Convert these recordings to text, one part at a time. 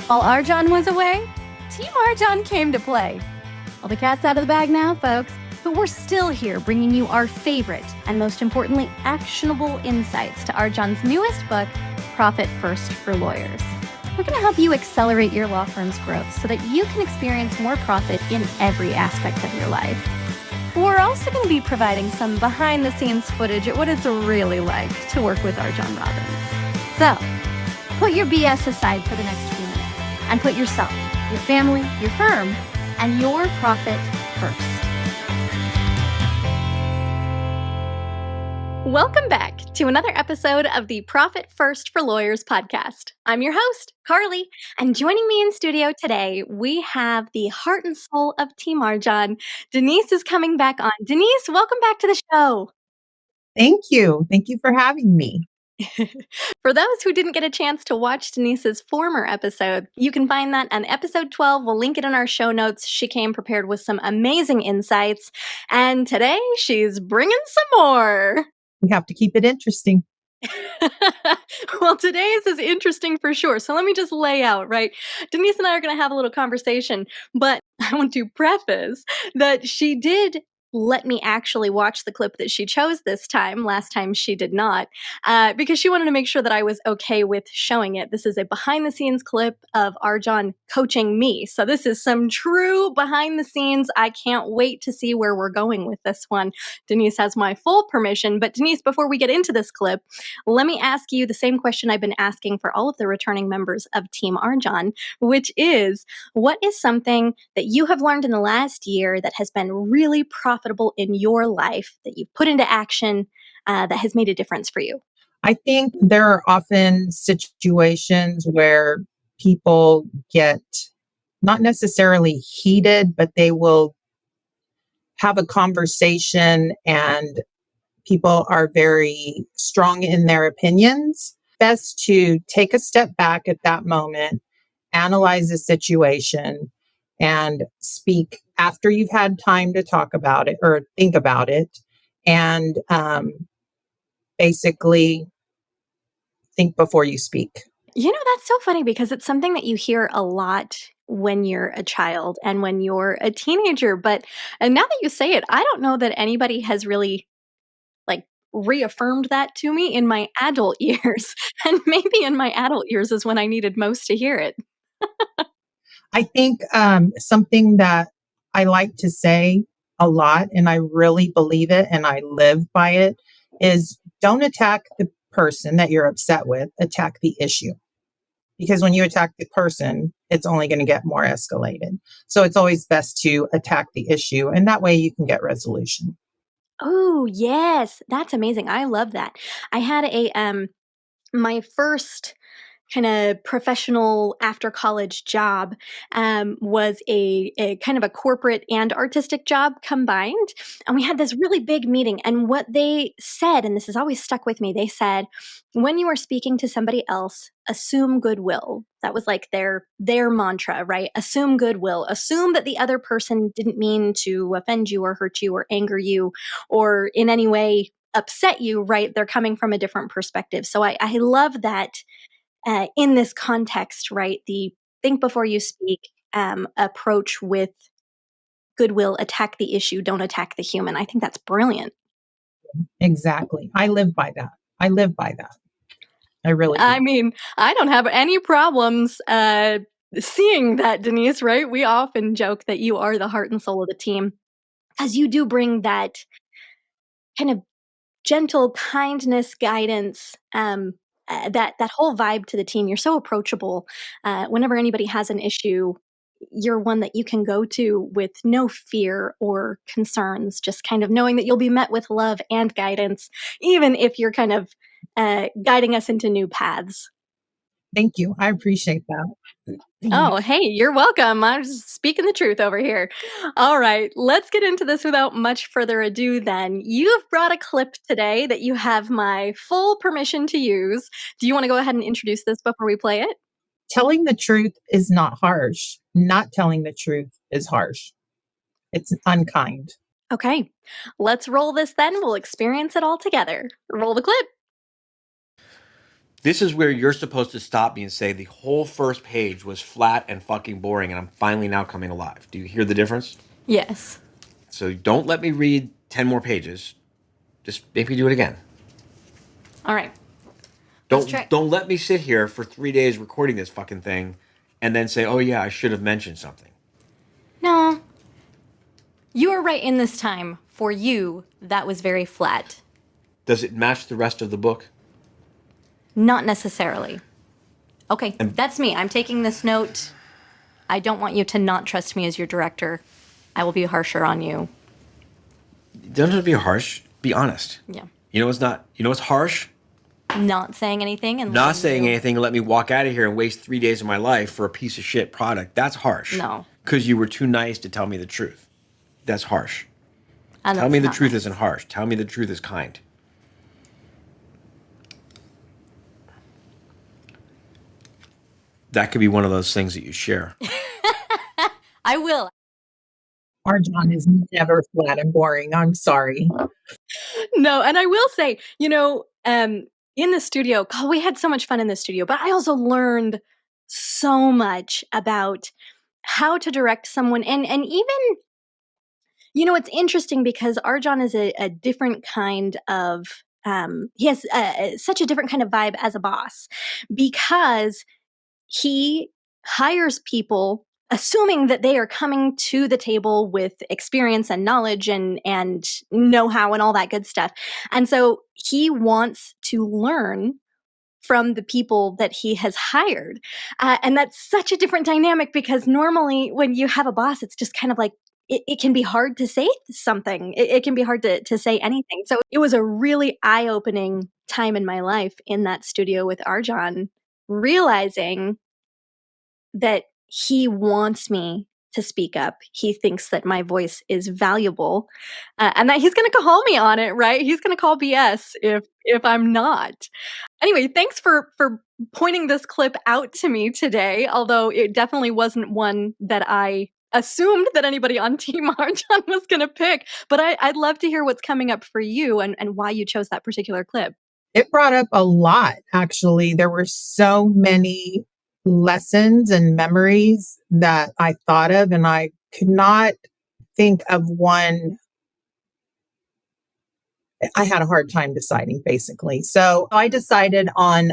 While RJon was away, Team RJon came to play. Well, the cat's out of the bag now, folks, but we're still here bringing you our favorite and most importantly, actionable insights to RJon's newest book, Profit First for Lawyers. We're going to help you accelerate your law firm's growth so that you can experience more profit in every aspect of your life. We're also going to be providing some behind-the-scenes footage at what it's really like to work with RJon Robbins. So, put your BS aside for the next few minutes and put yourself, your family, your firm, and your profit first. Welcome back to another episode of the Profit First for Lawyers podcast. I'm your host, Karli, and joining me in studio today, we have the heart and soul of Team RJon. Denise is coming back on. Denise, welcome back to the show. Thank you. Thank you for having me. For those who didn't get a chance to watch Denise's former episode, you can find that on episode 12. We'll link it in our show notes. She came prepared with some amazing insights, and today she's bringing some more. We have to keep it interesting. Well, today's is interesting for sure. So let me just lay out, right? Denise and I are going to have a little conversation, but I want to preface that she did let me actually watch the clip that she chose this time. Last time she did not, because she wanted to make sure that I was okay with showing it. This is a behind-the-scenes clip of RJon coaching me. So this is some true behind-the-scenes. I can't wait to see where we're going with this one. Denise has my full permission. But Denise, before we get into this clip, let me ask you the same question I've been asking for all of the returning members of Team RJon, which is, what is something that you have learned in the last year that has been really profitable in your life that you've put into action that has made a difference for you? I think there are often situations where people get not necessarily heated, but they will have a conversation and people are very strong in their opinions. Best to take a step back at that moment, analyze the situation, and speak after you've had time to talk about it or think about it, and basically think before you speak. You know, that's so funny because it's something that you hear a lot when you're a child and when you're a teenager. But and now that you say it, I don't know that anybody has really reaffirmed that to me in my adult years. And maybe in my adult years is when I needed most to hear it. I think something that I like to say a lot, and I really believe it and I live by it, is don't attack the person that you're upset with, attack the issue. Because when you attack the person, it's only going to get more escalated. So it's always best to attack the issue, and that way you can get resolution. Oh, yes. That's amazing. I love that. I had my first kind of professional after college job was a kind of a corporate and artistic job combined. And we had this really big meeting. And what they said, and this has always stuck with me, they said, when you are speaking to somebody else, assume goodwill. That was like their mantra, right? Assume goodwill. Assume that the other person didn't mean to offend you or hurt you or anger you or in any way upset you, right? They're coming from a different perspective. So I love that. In this context, right, the think before you speak approach with goodwill, attack the issue, don't attack the human. I think that's brilliant. Exactly. I live by that. I really do. I mean, I don't have any problems seeing that, Denise, right? We often joke that you are the heart and soul of the team because you do bring that kind of gentle kindness, guidance, that whole vibe to the team. You're so approachable. Whenever anybody has an issue, you're one that you can go to with no fear or concerns, just kind of knowing that you'll be met with love and guidance, even if you're kind of guiding us into new paths. Thank you. I appreciate that. Oh, hey, you're welcome. I'm just speaking the truth over here. All right, let's get into this without much further ado then. You've brought a clip today that you have my full permission to use. Do you want to go ahead and introduce this before we play it? Telling the truth is not harsh. Not telling the truth is harsh. It's unkind. Okay, let's roll this then. We'll experience it all together. Roll the clip. This is where you're supposed to stop me and say the whole first page was flat and fucking boring, and I'm finally now coming alive. Do you hear the difference? Yes. So don't let me read 10 more pages. Just maybe do it again. All right. Let's try. Don't let me sit here for 3 days recording this fucking thing and then say, oh yeah, I should have mentioned something. No. You were right in this time. For you, that was very flat. Does it match the rest of the book? Not necessarily. Okay, that's me. I'm taking this note. I don't want you to not trust me as your director. I will be harsher on you. Don't have to be harsh. Be honest. Yeah. You know what's harsh? Not saying anything and Not saying anything and let me walk out of here and waste 3 days of my life for a piece of shit product. That's harsh. No. Because you were too nice to tell me the truth. That's harsh. And Tell me the not truth nice. isn't harsh. Tell me the truth is kind. That could be one of those things that you share. I will. RJon is never flat and boring. I'm sorry. No, and I will say, in the studio, God, we had so much fun in the studio, but I also learned so much about how to direct someone. And even, it's interesting because RJon is a different kind of, he has such a different kind of vibe as a boss because he hires people assuming that they are coming to the table with experience and knowledge and know-how and all that good stuff. And so he wants to learn from the people that he has hired. And that's such a different dynamic because normally when you have a boss, it's just kind of like, it can be hard to say something. It can be hard to say anything. So it was a really eye-opening time in my life in that studio with RJon, realizing that he wants me to speak up. He thinks that my voice is valuable, and that he's going to call me on it. Right? He's going to call BS if I'm not. Anyway, thanks for pointing this clip out to me today. Although it definitely wasn't one that I assumed that anybody on Team RJon was going to pick. But I'd love to hear what's coming up for you and why you chose that particular clip. It brought up a lot, actually. There were so many lessons and memories that I thought of, and I could not think of one. I had a hard time deciding, basically. So I decided on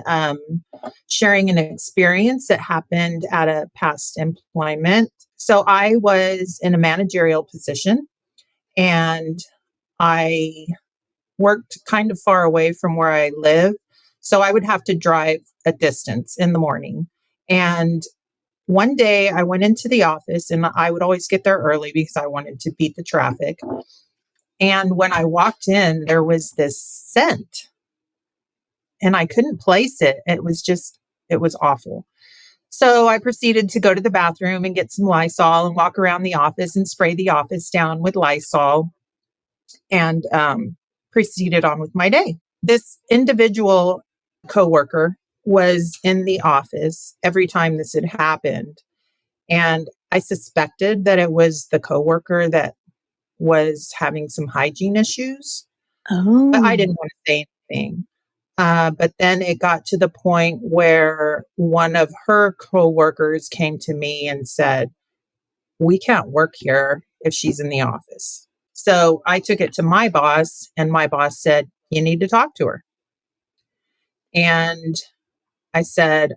sharing an experience that happened at a past employment. So I was in a managerial position, and I worked kind of far away from where I live. So I would have to drive a distance in the morning. And one day I went into the office, and I would always get there early because I wanted to beat the traffic. And when I walked in, there was this scent, and I couldn't place it. It was awful. So I proceeded to go to the bathroom and get some Lysol and walk around the office and spray the office down with Lysol, and proceeded on with my day. This individual coworker was in the office every time this had happened. And I suspected that it was the coworker that was having some hygiene issues. Oh. But I didn't want to say anything. But then it got to the point where one of her coworkers came to me and said, "We can't work here if she's in the office." So I took it to my boss, and my boss said, "You need to talk to her." And I said,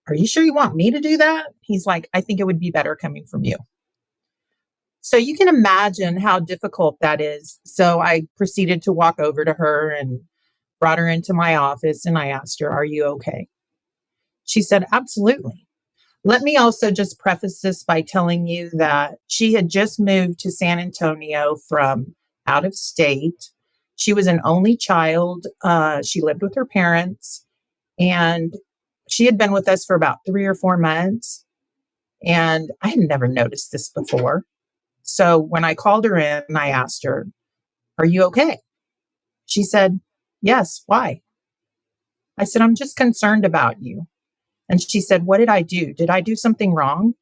"Are you sure you want me to do that?" He's like, "I think it would be better coming from you." So you can imagine how difficult that is. So I proceeded to walk over to her and brought her into my office, and I asked her, "Are you okay?" She said, "Absolutely." Let me also just preface this by telling you that she had just moved to San Antonio from out of state. She was an only child. She lived with her parents, and she had been with us for about 3 or 4 months. And I had never noticed this before. So when I called her in, I asked her, "Are you okay?" She said, "Yes, why?" I said, "I'm just concerned about you." And she said, "What did I do? Did I do something wrong?"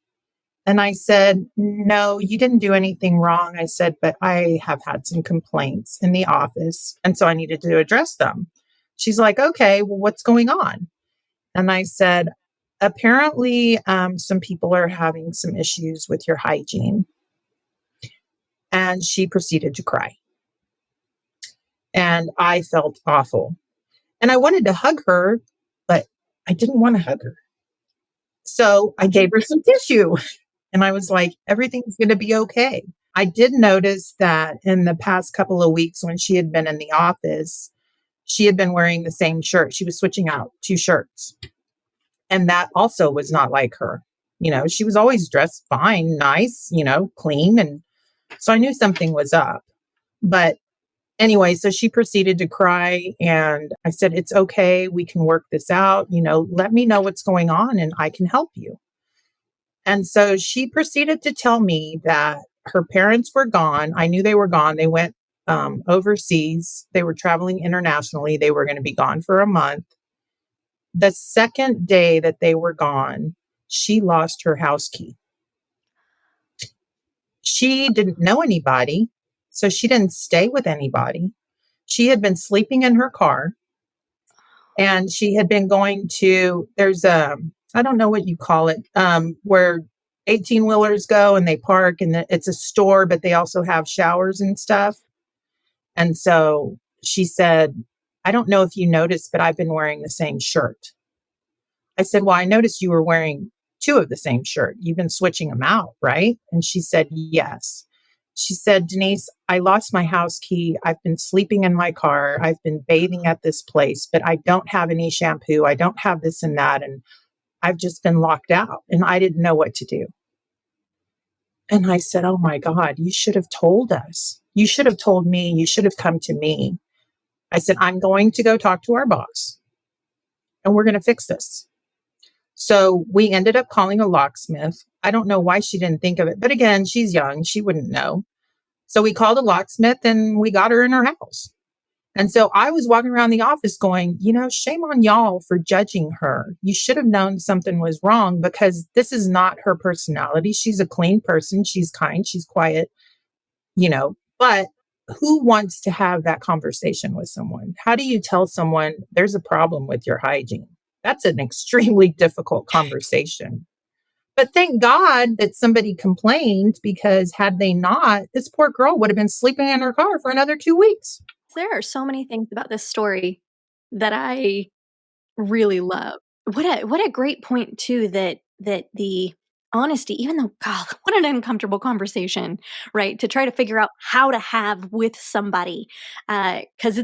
And I said, "No, you didn't do anything wrong." I said, "But I have had some complaints in the office, and so I needed to address them." She's like, "Okay, well, what's going on?" And I said, apparently, some people are having some issues with your hygiene. And she proceeded to cry. And I felt awful. And I wanted to hug her, but I didn't want to hug her. So I gave her some tissue and I was like, everything's going to be okay. I did notice that in the past couple of weeks when she had been in the office, she had been wearing the same shirt. She was switching out 2 shirts. And that also was not like her. She was always dressed fine, nice, clean. And so I knew something was up. But anyway, so she proceeded to cry. And I said, it's okay. We can work this out. Let me know what's going on and I can help you. And so she proceeded to tell me that her parents were gone. I knew they were gone. They went overseas. They were traveling internationally. They were going to be gone for a month. The second day that they were gone, she lost her house key. She didn't know anybody, so she didn't stay with anybody. She had been sleeping in her car, and she had been going to, there's I don't know what you call it, where 18-wheelers go and they park, and it's a store, but they also have showers and stuff. And so she said, I don't know if you noticed, but I've been wearing the same shirt. I said, well, I noticed you were wearing 2 of the same shirt. You've been switching them out, right? And she said, yes. She said, Denise, I lost my house key. I've been sleeping in my car. I've been bathing at this place, but I don't have any shampoo. I don't have this and that. And I've just been locked out and I didn't know what to do. And I said, oh my God, you should have told us. You should have told me. You should have come to me. I said, I'm going to go talk to our boss and we're going to fix this. So we ended up calling a locksmith. I don't know why she didn't think of it, but again, she's young. She wouldn't know. So we called a locksmith and we got her in her house. And so I was walking around the office going, shame on y'all for judging her. You should have known something was wrong because this is not her personality. She's a clean person. She's kind. She's quiet, but who wants to have that conversation with someone? How do you tell someone there's a problem with your hygiene? That's an extremely difficult conversation. But thank God that somebody complained, because had they not, this poor girl would have been sleeping in her car for another 2 weeks. There are so many things about this story that I really love. What a great point too, that the honesty, even though, God, what an uncomfortable conversation, right? To try to figure out how to have with somebody, because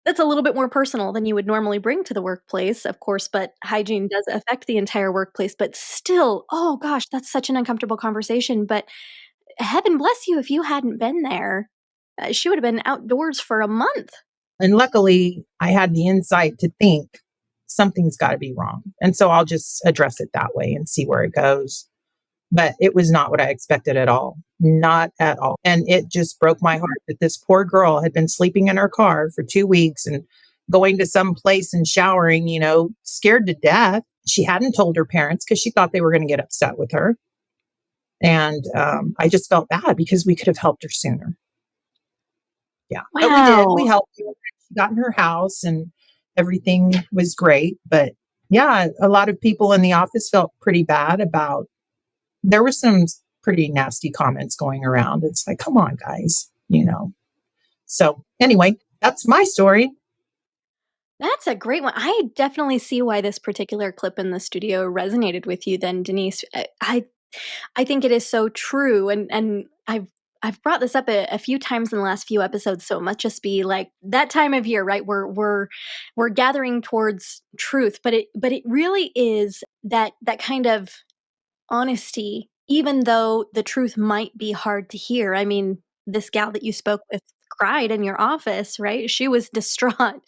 that's a little bit more personal than you would normally bring to the workplace, of course, but hygiene does affect the entire workplace. But still, oh gosh, that's such an uncomfortable conversation. But heaven bless you if you hadn't been there. She would have been outdoors for a month. And luckily, I had the insight to think something's got to be wrong. And so I'll just address it that way and see where it goes. But it was not what I expected at all. Not at all. And it just broke my heart that this poor girl had been sleeping in her car for 2 weeks and going to some place and showering, scared to death. She hadn't told her parents because she thought they were going to get upset with her. And I just felt bad because we could have helped her sooner. Yeah, wow. But we did. We helped her. She got in her house and everything was great. But yeah, a lot of people in the office felt pretty bad about, there were some pretty nasty comments going around. It's like, come on, guys, So anyway, that's my story. That's a great one. I definitely see why this particular clip in the studio resonated with you then, Denise. I think it is so true. And I've brought this up a few times in the last few episodes, so it must just be like that time of year, right? We're gathering towards truth, but it really is that kind of honesty, even though the truth might be hard to hear. I mean, this gal that you spoke with cried in your office, right? She was distraught.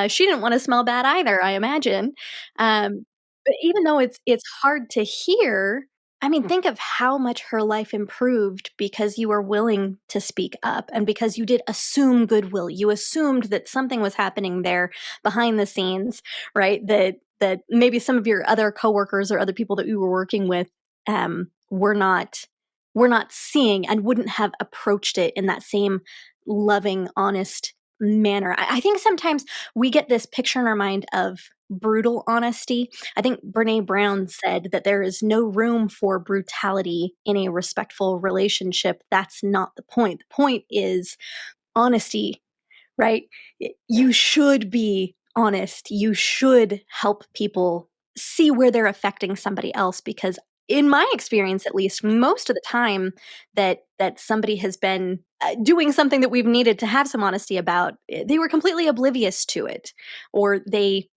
She didn't want to smell bad either, I imagine. But even though it's hard to hear, I mean, think of how much her life improved because you were willing to speak up and because you did assume goodwill. You assumed that something was happening there behind the scenes, right? That maybe some of your other coworkers or other people that you were working with were not seeing and wouldn't have approached it in that same loving, honest manner. I think sometimes we get this picture in our mind of brutal honesty. I think Brene Brown said that there is no room for brutality in a respectful relationship. That's not the point. The point is honesty, right? You should be honest. You should help people see where they're affecting somebody else, because in my experience, at least, most of the time that somebody has been doing something that we've needed to have some honesty about, they were completely oblivious to it, or they,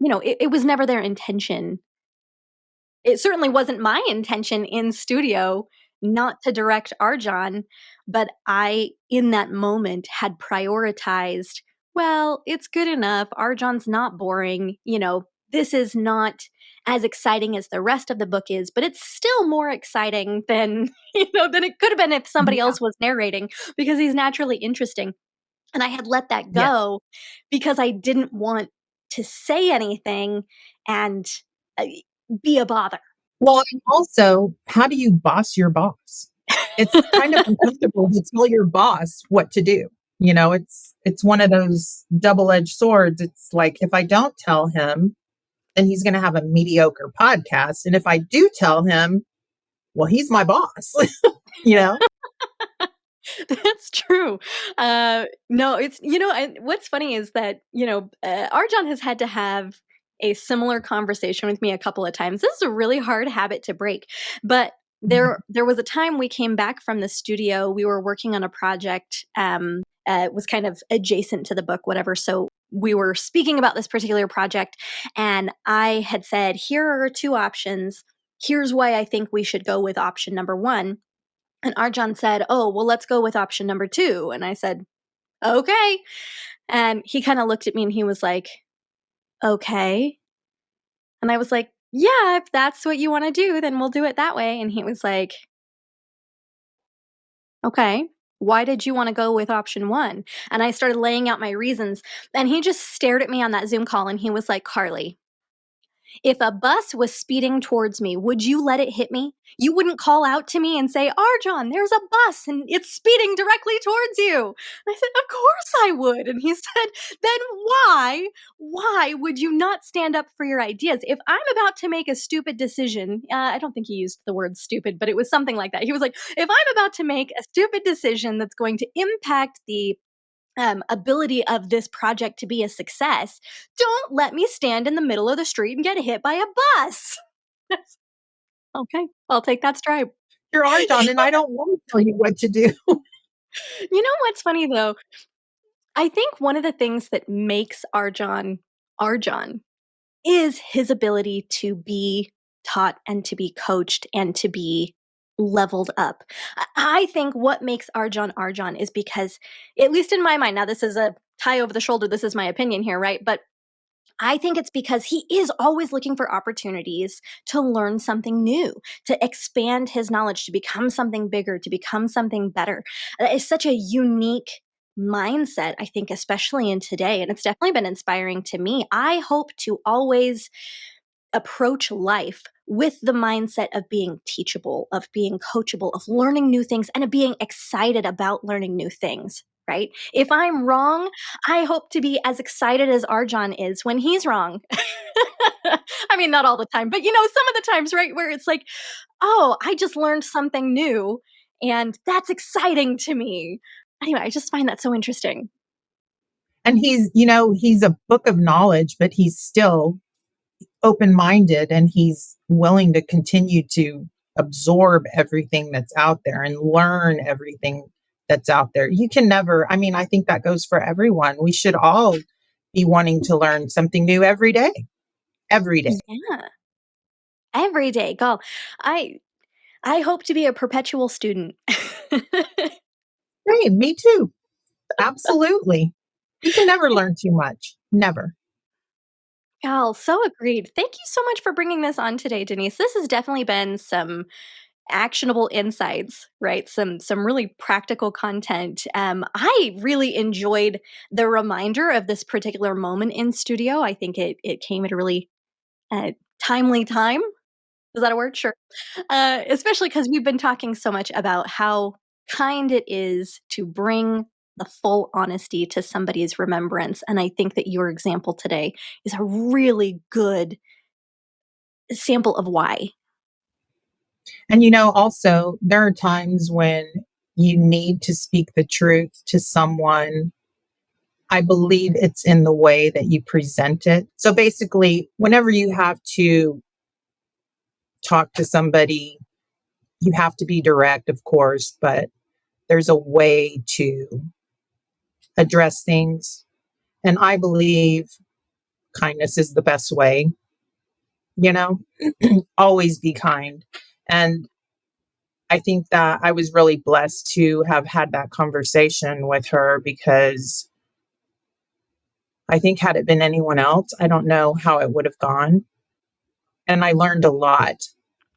it was never their intention. It certainly wasn't my intention in studio not to direct RJon, but I, in that moment, had prioritized, well, it's good enough. RJon's not boring. This is not as exciting as the rest of the book is, but it's still more exciting than, than it could have been if somebody Yeah. else was narrating, because he's naturally interesting. And I had let that Yeah. go because I didn't want to say anything and uh, be a bother. Well, and also, how do you boss your boss? It's kind of uncomfortable to tell your boss what to do. It's one of those double-edged swords. It's like, if I don't tell him, then he's going to have a mediocre podcast. And if I do tell him, well, he's my boss, you know? That's true. No, it's, what's funny is that, RJon has had to have a similar conversation with me a couple of times. This is a really hard habit to break, but there was a time we came back from the studio. We were working on a project. It was kind of adjacent to the book, whatever. So we were speaking about this particular project, and I had said, here are two options. Here's why I think we should go with option number one. And RJon said, oh, well, let's go with option number two. And I said, okay. And he kind of looked at me and he was like, okay. And I was like, yeah, if that's what you want to do, then we'll do it that way. And he was like, okay. Why did you want to go with option one? And I started laying out my reasons. And he just stared at me on that Zoom call and he was like, Karli, if a bus was speeding towards me, would you let it hit me? You wouldn't call out to me and say, RJon, there's a bus and it's speeding directly towards you. And I said, of course I would. And he said, then why would you not stand up for your ideas? If I'm about to make a stupid decision, I don't think he used the word stupid, but it was something like that. He was like, if I'm about to make a stupid decision that's going to impact the ability of this project to be a success, don't let me stand in the middle of the street and get hit by a bus. Okay, I'll take that stride. You're RJon, and I don't want to tell you what to do. You know what's funny though? I think one of the things that makes RJon is his ability to be taught and to be coached and to be leveled up. I think what makes RJon is because, at least in my mind, now this is a tie over the shoulder, this is my opinion here, right? But I think it's because he is always looking for opportunities to learn something new, to expand his knowledge, to become something bigger, to become something better. It's such a unique mindset, I think, especially in today. And it's definitely been inspiring to me. I hope to always approach life with the mindset of being teachable, of being coachable, of learning new things, and of being excited about learning new things. Right? If I'm wrong, I hope to be as excited as RJon is when he's wrong. I mean, not all the time, but some of the times, right, where it's like, oh, I just learned something new, and that's exciting to me. Anyway, I just find that so interesting. And he's a book of knowledge, but he's still open-minded, and he's willing to continue to absorb everything that's out there and learn everything that's out there. You can never, I think that goes for everyone. We should all be wanting to learn something new every day. Every day. Yeah, every day. Go. I hope to be a perpetual student. Hey, me too. Absolutely. You can never learn too much. Never. Gal, so agreed. Thank you so much for bringing this on today, Denise. This has definitely been some actionable insights, right? Some really practical content. I really enjoyed the reminder of this particular moment in studio. I think it came at a really timely time. Is that a word? Sure. Especially because we've been talking so much about how kind it is to bring the full honesty to somebody's remembrance. And I think that your example today is a really good sample of why. And, also, there are times when you need to speak the truth to someone. I believe it's in the way that you present it. So basically, whenever you have to talk to somebody, you have to be direct, of course, but there's a way to address things. And I believe kindness is the best way, you know, always be kind. And I think that I was really blessed to have had that conversation with her, because I think had it been anyone else, I don't know how it would have gone. And I learned a lot.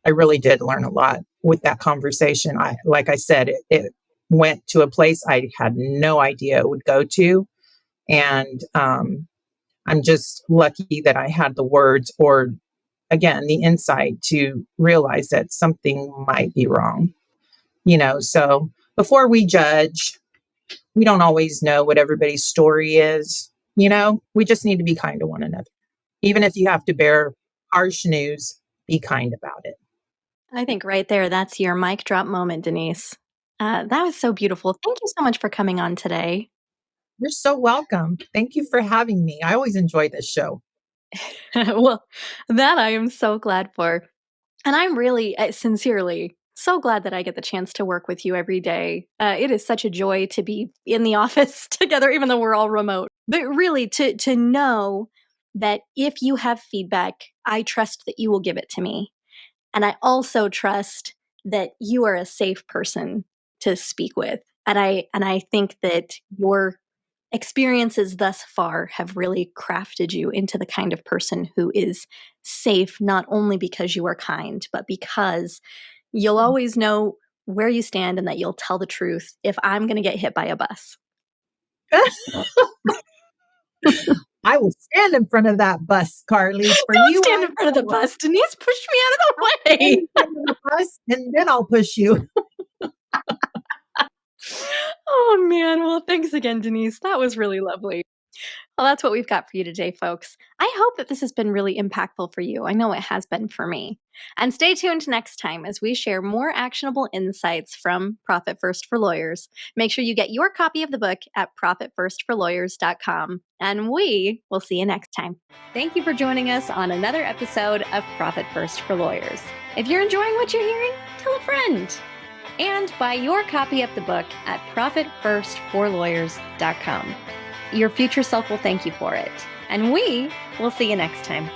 I really did learn a lot with that conversation. Like I said, it went to a place I had no idea it would go to. And I'm just lucky that I had the words, or again, the insight to realize that something might be wrong. So before we judge, we don't always know what everybody's story is. We just need to be kind to one another. Even if you have to bear harsh news, be kind about it. I think right there, that's your mic drop moment, Denise. That was so beautiful. Thank you so much for coming on today. You're so welcome. Thank you for having me. I always enjoy this show. Well, that I am so glad for. And I'm really, sincerely, so glad that I get the chance to work with you every day. It is such a joy to be in the office together, even though we're all remote. But really, to know that if you have feedback, I trust that you will give it to me. And I also trust that you are a safe person to speak with. And I think that your experiences thus far have really crafted you into the kind of person who is safe, not only because you are kind, but because you'll always know where you stand and that you'll tell the truth if I'm going to get hit by a bus. I will stand in front of that bus, Karli. For Don't you, stand in front of the bus. Denise, push me out of the way. in front of the bus, and then I'll push you. Oh, man. Well, thanks again, Denise. That was really lovely. Well, that's what we've got for you today, folks. I hope that this has been really impactful for you. I know it has been for me. And stay tuned next time as we share more actionable insights from Profit First for Lawyers. Make sure you get your copy of the book at profitfirstforlawyers.com. And we will see you next time. Thank you for joining us on another episode of Profit First for Lawyers. If you're enjoying what you're hearing, tell a friend. And buy your copy of the book at profitfirstforlawyers.com. Your future self will thank you for it. And we will see you next time.